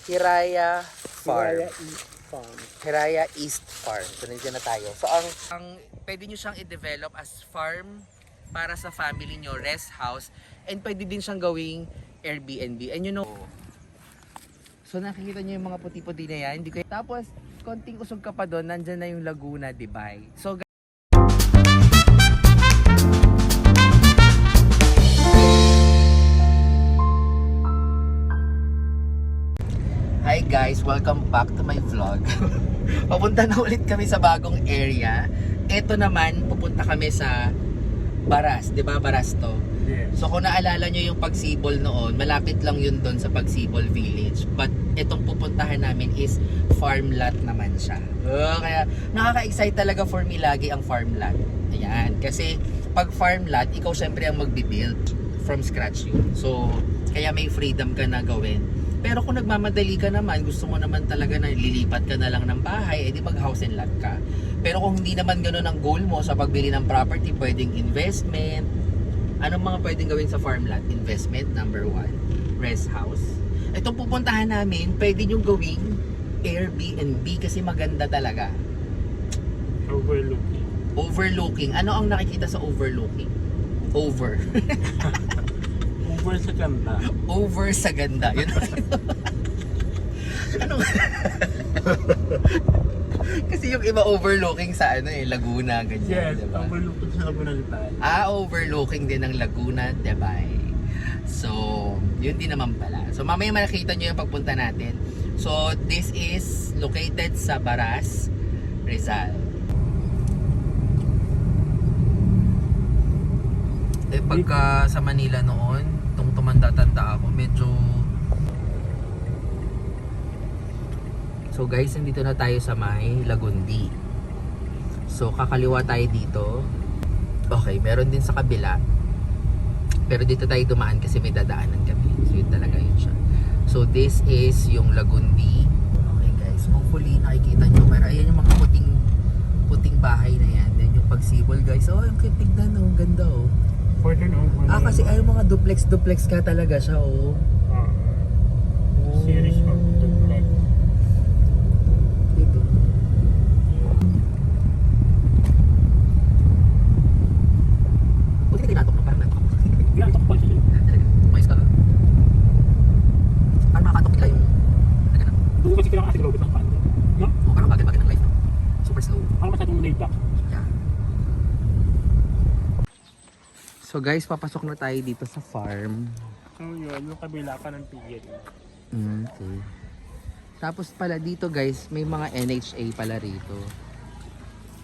Hiraya Farm. Hiraya East Farm. Hiraya East Farm. So, nandiyan na tayo. So, ang pwede nyo siyang i-develop as farm para sa family nyo, rest house, and pwede din siyang gawing Airbnb. And you know, so nakikita nyo yung mga puti-puti na yan. Hindi ko... Tapos, konting usog ka pa doon, nandyan na yung Laguna, Dibay. So, hi guys, welcome back to my vlog. Papunta na ulit kami sa bagong area. Ito naman, pupunta kami sa Baras, 'di ba? Baras to. Yes. So kung naalala nyo yung Pagsibol noon, malapit lang yun doon sa Pagsibol Village. But itong pupuntahan namin is farm lot naman siya. Kaya nakaka-excite talaga for me lagi ang farm lot. Ayan, kasi pag farm lot, ikaw syempre ang magbi-build from scratch yun. So kaya may freedom ka na gawin. Pero kung nagmamadali ka naman, gusto mo naman talaga na lilipat ka na lang ng bahay, edi mag house and lot ka. Pero kung hindi naman gano'n ang goal mo sa pagbili ng property, pwedeng investment. Anong mga pwedeng gawin sa farm lot? Investment, number 1. Rest house. Itong pupuntahan namin, pwede nyo gawing Airbnb kasi maganda talaga. Overlooking. Overlooking. Ano ang nakikita sa overlooking? Over. Over sa ganda. Over sa ganda. Yun. Ano? Kasi yung iba overlooking sa ano eh, Laguna, ganyan. Yes, diba? overlooking sa Laguna Litay. Overlooking din ng Laguna, Dibay. So, yun din naman pala. So, mamaya makikita nyo yung pagpunta natin. So, this is located sa Baras, Rizal. Pagka sa Manila noon, itong tumanda-tanda ako, medyo... So guys, nandito na tayo sa may Lagundi. So kakaliwa tayo dito. Okay, meron din sa kabila. Pero dito tayo dumaan kasi may dadaanan kami. So yun talaga yun siya. So this is yung Lagundi. Okay guys, hopefully nakikita nyo. Pero ayan yung mga puting bahay na yan. Then yung Pagsibol guys. Oh, yung tignan oh, ganda oh. Kasi ay mga duplex ka talaga siya oh. Series of duplex. Diba? Buti ka tinatok no? Parang nantok. Nantok pa siya. Mais ka. Parang makakatok bigla yung ano. Doon kasi kailangan kasi lobit ng paan. No? Parang bagal-bagal ng life no? Super slow. Parang masyadong laid back. Yeah. So guys, papasok na tayo dito sa farm. So yun, yung kabila pa ng PL. Okay. Tapos pala dito guys, may mga NHA pala rito.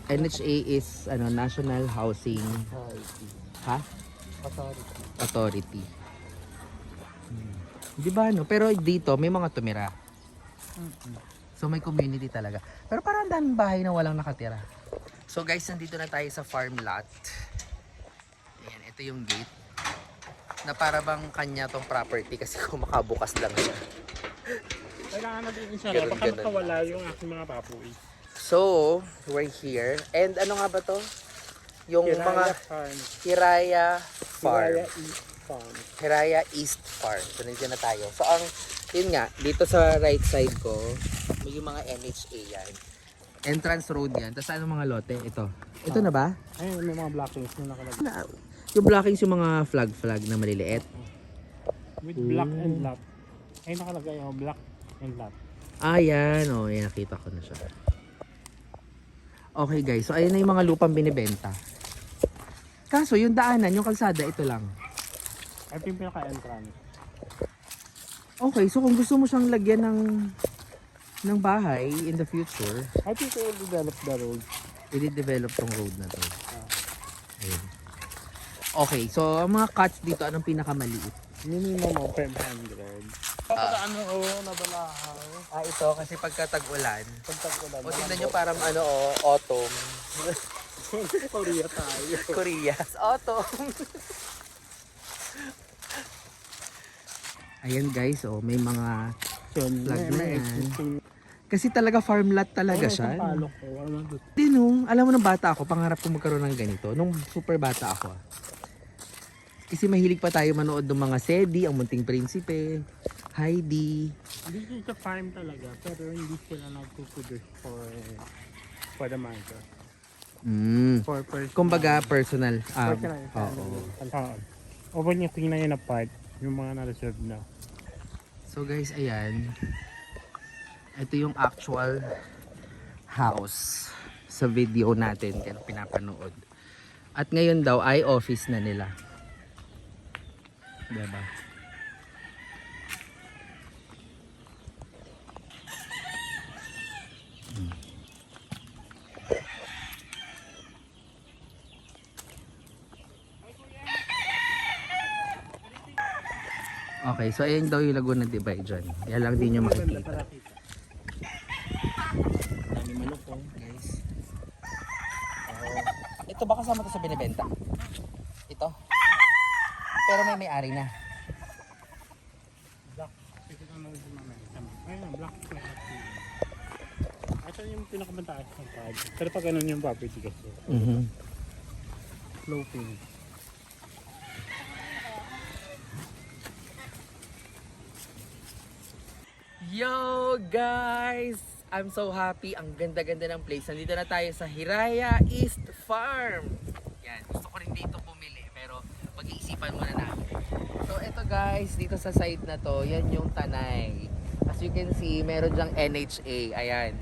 NHA is ano, National Housing Authority. Di ba no? Pero dito may mga tumira. So may community talaga. Pero parang ang daming bahay na walang nakatira. So guys, nandito na tayo sa farm lot. Ayan, ito yung gate. Na para bang kanya tong property kasi kung makabukas lang siya. Kailangan natin insara, Ganun, baka ganun. makawala yung aking mga papoy. So, we're here. And ano nga ba to? Yung mga Farm. Hiraya Farm. Hiraya East Farm. Hiraya East Farm. So, nandiyan na tayo. So, yun nga, dito sa right side ko, may yung mga NHA yan. Entrance road yan. Tapos ano mga lote? Ito na ba? Ayun, may mga blockings na nakalagay. Yung blockings yung mga flag na maliliit. With black and lot. Ay, nakalagay yung black and lot. Yan. O, yan. Nakita ko na siya. Okay guys. So, ayun na yung mga lupang binibenta. Kaso, yung daanan, yung kalsada, ito lang. Ito yung pinaka-entrance. Okay. So, kung gusto mo siyang lagyan ng bahay in the future, I think they will develop the road. i-develop tong road na to. Ayun. Okay. So, ang mga cuts dito, anong pinakamaliit? Minimum of 500. Kapag ano, nabalahaw. Ito. Kasi pagka tag-ulan. Pagtag-ulan. O, tingnan nyo parang autumn. Korea tayo. Korea. Autumn. Ayan guys, may mga flag na yan. Kasi talaga farm lot talaga siya. Alam mo nung bata ako, pangarap ko magkaroon ng ganito. Nung super bata ako. Kasi mahilig pa tayo manood ng mga Sedi, ang Munting Prinsipe. Heidi. This is a farm talaga, pero hindi sila nagpo-produce for the market. For personal. Kumbaga personal. Personal. Oo. Over niya tingnan yun apart, yung mga na-reserve na. So guys, ayan. Ito yung actual house sa video natin kaya pinapanood. At ngayon daw ay office na nila. Diba? Okay, so ayan daw yung Laguna Divide dyan. Yan lang din yung makikita. Dami manok po, guys. Ito ba kasama to sa binibenta? Ito? Pero may-ari na. Black. Kasi ito naman yung mamaya. Ayun, black. Ito yung pinakamataas ng pad. Pero pag ganun yung property kasi. Sloping. Yo guys! I'm so happy. Ang ganda-ganda ng place. Nandito na tayo sa Hiraya East Farm. Yan. Gusto ko rin dito bumili. Pero mag-iisipan muna namin. So ito guys, dito sa side na to, yan yung Tanay. As you can see, meron dyang NHA. Ayan.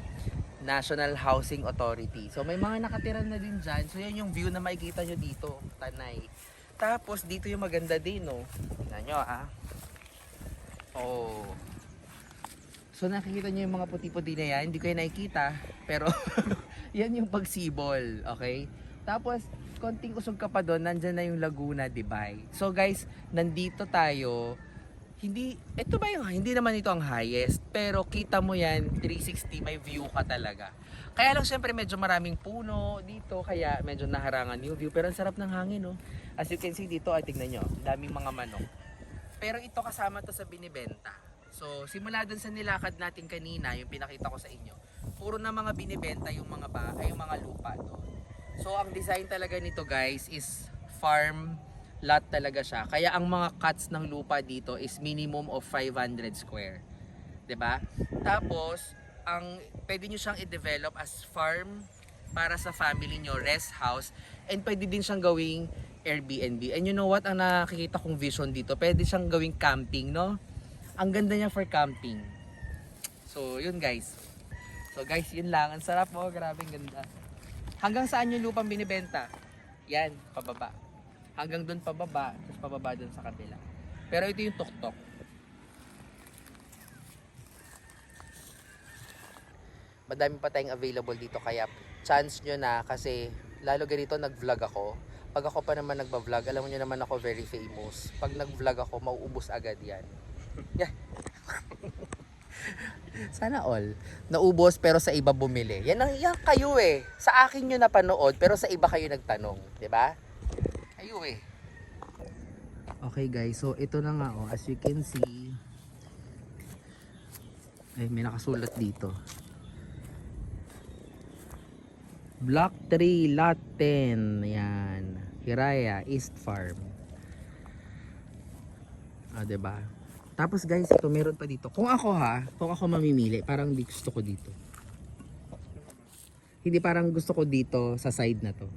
National Housing Authority. So may mga nakatira na din dyan. So yan yung view na makikita nyo dito. Tanay. Tapos dito yung maganda din, no? Tingnan nyo, Oh. So nakikita nyo yung mga puti-puti na yan, hindi ko yung nakikita, pero yan yung pagsibol, okay? Tapos, konting usog ka pa doon, nandyan na yung Laguna Divide. So guys, nandito tayo, ito ba yung, hindi naman ito ang highest, pero kita mo yan, 360, may view ka talaga. Kaya lang syempre medyo maraming puno dito, kaya medyo naharangan yung view, pero ang sarap ng hangin, no? As you can see dito, tignan nyo, daming mga manok. Pero ito kasama to sa binibenta. So, simula dun sa nilakad natin kanina, yung pinakita ko sa inyo, puro na mga binibenta yung mga yung mga lupa doon. So, ang design talaga nito guys is farm lot talaga siya. Kaya ang mga cuts ng lupa dito is minimum of 500 square. 'Di ba? Tapos, pwede nyo siyang i-develop as farm para sa family nyo, rest house, and pwede din siyang gawing Airbnb. And you know what, ang nakikita kong vision dito, pwede siyang gawing camping, no? Ang ganda niya for camping. So, yun guys. So guys, yun lang. Ang sarap mo. Grabe, ang ganda. Hanggang saan yung lupang binibenta? Yan, pababa. Hanggang dun pababa, tapos pababa dun sa kabila. Pero ito yung tuktok. Madami pa tayong available dito, kaya chance nyo na, kasi lalo ganito nag-vlog ako. Pag ako pa naman nagba-vlog, alam nyo naman ako very famous. Pag nag-vlog ako, mauubos agad yan. Yeah. Sana all. Naubos pero sa iba bumili. Yan kayo eh. Sa akin nyo napanood pero sa iba kayo nagtanong. 'Di ba? Kayo eh. Okay guys, so ito na nga as you can see. May nakasulat dito. Block 3, Lot 10. Yan. Hiraya East Farm. 'Di ba? Tapos guys, ito meron pa dito. Kung ako mamimili, parang di gusto ko dito. Hindi, parang gusto ko dito sa side na to.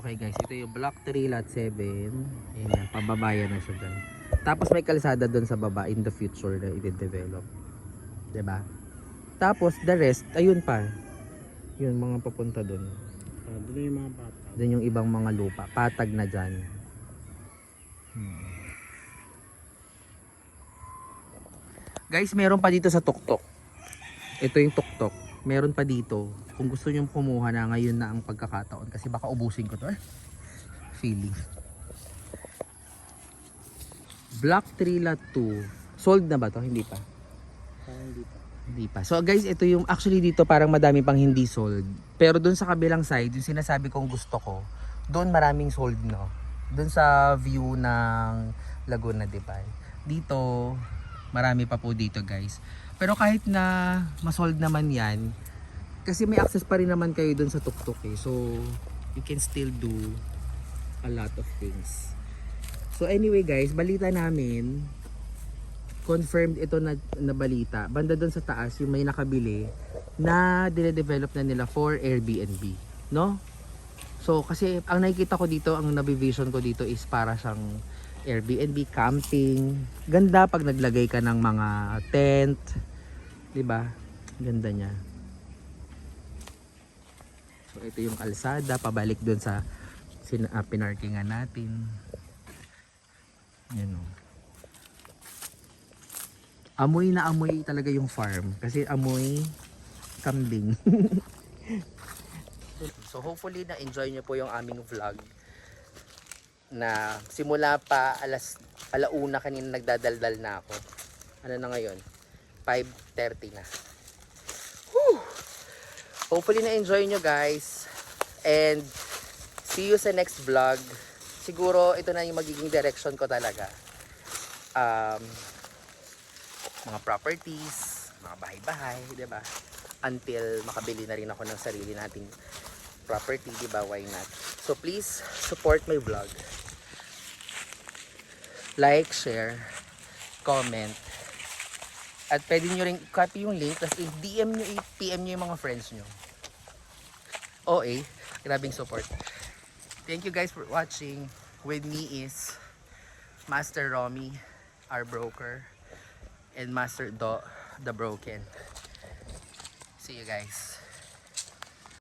Okay guys, ito yung Block 3, Lot 7. Ayan, pababayan na siya dyan. Tapos may kalsada doon sa baba in the future na i-develop. 'Di ba? Tapos the rest, ayun pa. Yun, mga papunta doon. Doon yung mga bata. Doon yung ibang mga lupa. Patag na dyan. Guys, meron pa dito sa tuktok. Ito yung tuktok. Meron pa dito. Kung gusto nyo kumuha na, ngayon na ang pagkakataon. Kasi baka ubusin ko to. Feeling. Block 3, Lot 2. Sold na ba to? Hindi pa. Hindi pa. So guys, ito yung actually dito parang madami pang hindi sold. Pero dun sa kabilang side, yung sinasabi kong gusto ko, doon maraming sold, no? Doon sa view ng Laguna Divide. Dito, marami pa po dito guys. Pero kahit na masold naman yan, kasi may access pa rin naman kayo doon sa tuktok eh. So, you can still do a lot of things. So anyway guys, balita namin, confirmed ito na balita. Banda doon sa taas, yung may nakabili na dinedevelop na nila for Airbnb, no? So kasi ang nakikita ko dito, ang nabivision ko dito is para siyang Airbnb, camping. Ganda pag naglagay ka ng mga tent, 'di ba? Ganda niya. So ito yung kalsada pabalik doon sa pinarkingan natin. Yan o. Amoy na amoy talaga yung farm kasi amoy kambing. So hopefully na enjoy nyo po yung aming vlog na simula pa alauna kanina nagdadaldal na ako. Ano na ngayon? 5:30 na. Whew! Hopefully na enjoy nyo guys and see you sa next vlog. Siguro ito na yung magiging direction ko talaga. Mga properties, mga bahay-bahay, 'di ba? Until makabili na rin ako ng sarili nating property, 'di ba? Why not? So please support my vlog. Like, share, comment. At pwede nyo rin copy yung link tapos i-DM nyo, i-PM nyo yung mga friends nyo. Grabing support. Thank you guys for watching. With me is Master Romy, our broker, and Master Do, the Broken. See you guys.